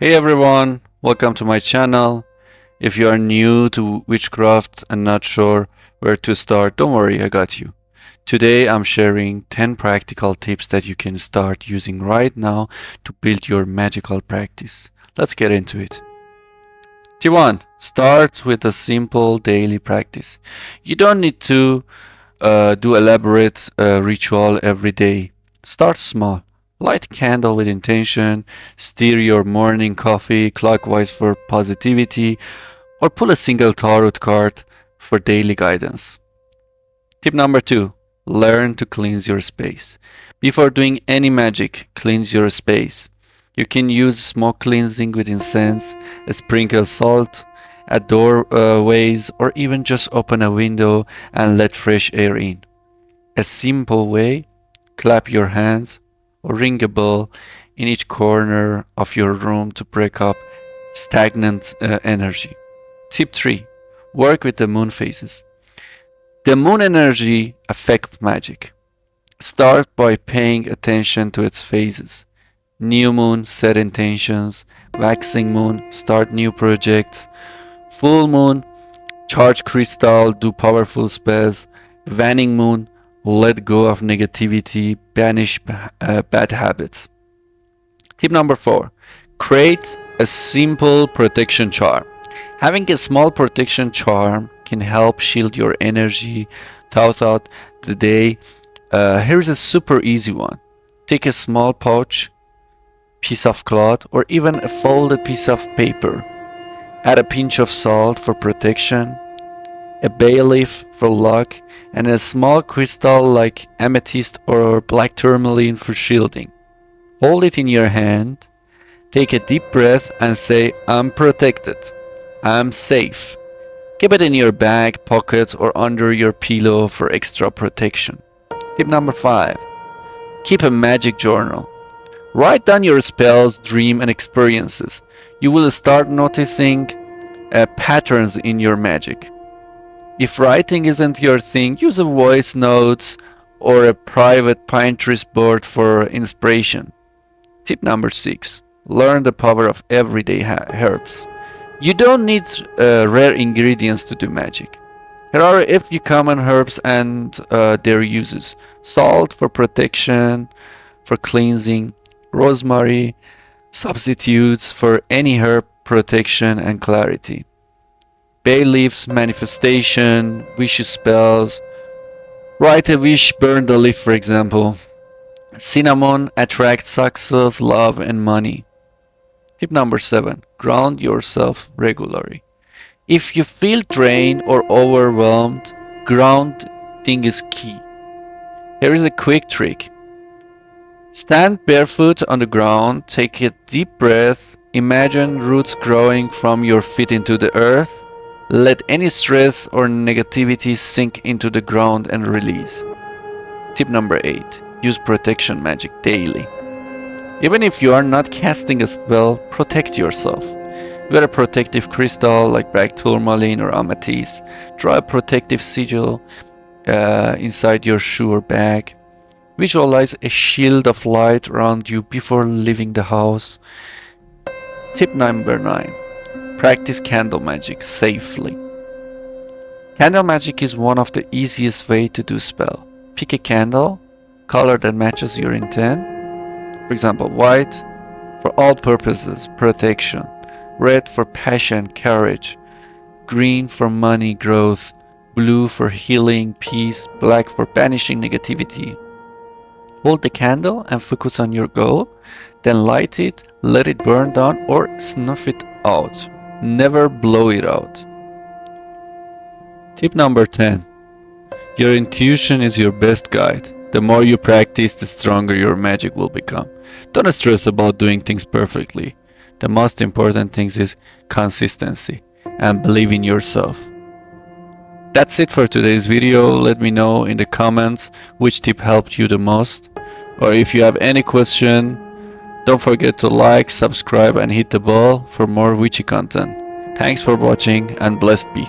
Hey everyone, welcome to my channel. If you are new to Witchcraft and not sure where to start, don't worry, I got you. Today I'm sharing 10 practical tips that you can start using right now to build your magical practice. Let's get into it. Tip 1. Start with a simple daily practice. You don't need to do elaborate ritual every day. Start small. Light a candle with intention, stir your morning coffee clockwise for positivity, or pull a single tarot card for daily guidance. Tip number 2. Learn to cleanse your space. Before doing any magic, cleanse your space. You can use smoke cleansing with incense, sprinkle salt at doorways, or even just open a window and let fresh air in. A simple way: clap your hands or ring a bell in each corner of your room to break up stagnant energy. Tip 3. Work with the moon phases. The moon energy affects magic. Start by paying attention to its phases. New moon, set intentions. Waxing moon, start new projects. Full moon, charge crystal, do powerful spells. Waning moon, let go of negativity, banish bad habits. Tip number 4. Create a simple protection charm. Having a small protection charm can help shield your energy throughout the day. Here's a super easy one. Take a small pouch, piece of cloth, or even a folded piece of paper. Add a pinch of salt for protection, a bay leaf for luck, and a small crystal like amethyst or black tourmaline for shielding. Hold it in your hand, take a deep breath and say, "I'm protected. I'm safe." Keep it in your bag, pocket, or under your pillow for extra protection. Tip number 5. Keep a magic journal. Write down your spells, dreams, and experiences. You will start noticing patterns in your magic. If writing isn't your thing, use a voice notes or a private Pinterest board for inspiration. Tip number 6. Learn the power of everyday herbs. You don't need rare ingredients to do magic. Here are a few common herbs and their uses. Salt for protection, for cleansing. Rosemary, substitutes for any herb, protection and clarity. Bay leaves, manifestation, wish spells. Write a wish, burn the leaf, for example. Cinnamon attracts success, love, and money. Tip number 7. Ground yourself regularly. If you feel drained or overwhelmed, grounding is key. Here is a quick trick. Stand barefoot on the ground, take a deep breath, imagine roots growing from your feet into the earth. Let any stress or negativity sink into the ground and release. Tip number 8. Use protection magic daily. Even if you are not casting a spell, protect yourself. Wear a protective crystal like black tourmaline or amethyst. Draw a protective sigil inside your shoe or bag. Visualize a shield of light around you before leaving the house. Tip number 9. Practice candle magic safely. Candle magic is one of the easiest ways to do spell. Pick a candle, color that matches your intent. For example, white for all purposes, protection. Red for passion, courage. Green for money, growth. Blue for healing, peace. Black for banishing negativity. Hold the candle and focus on your goal. Then light it, let it burn down, or snuff it out. Never blow it out. Tip number 10. Your intuition is your best guide. The more you practice, the stronger your magic will become. Don't stress about doing things perfectly. The most important thing is consistency and believe in yourself. That's it for today's video. Let me know in the comments which tip helped you the most. Or if you have any question, don't forget to like, subscribe and hit the bell for more witchy content. Thanks for watching and blessed be.